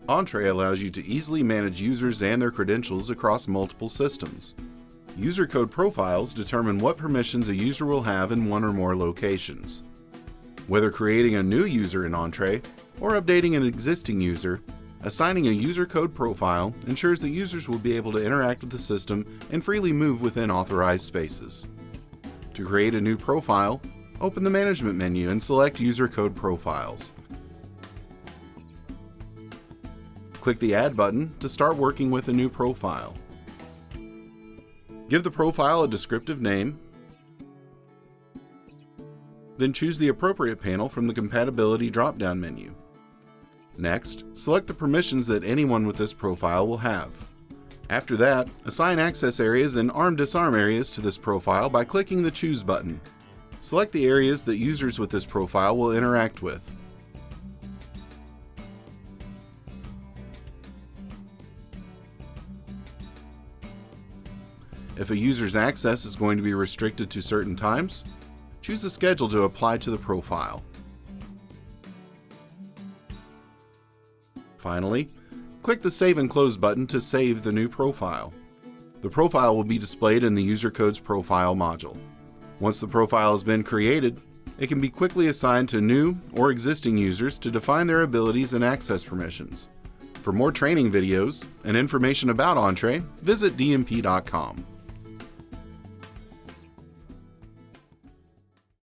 Entré allows you to easily manage users and their credentials across multiple systems. User code profiles determine what permissions a user will have in one or more locations. Whether creating a new user in Entré or updating an existing user, assigning a user code profile ensures that users will be able to interact with the system and freely move within authorized spaces. To create a new profile, open the Management menu and select User Code Profiles. Click the Add button to start working with a new profile. Give the profile a descriptive name, then choose the appropriate panel from the Compatibility drop-down menu. Next, select the permissions that anyone with this profile will have. After that, assign access areas and arm-disarm areas to this profile by clicking the Choose button. Select the areas that users with this profile will interact with. If a user's access is going to be restricted to certain times, choose a schedule to apply to the profile. Finally, click the Save and Close button to save the new profile. The profile will be displayed in the User Codes Profile module. Once the profile has been created, it can be quickly assigned to new or existing users to define their abilities and access permissions. For more training videos and information about Entré, visit dmp.com.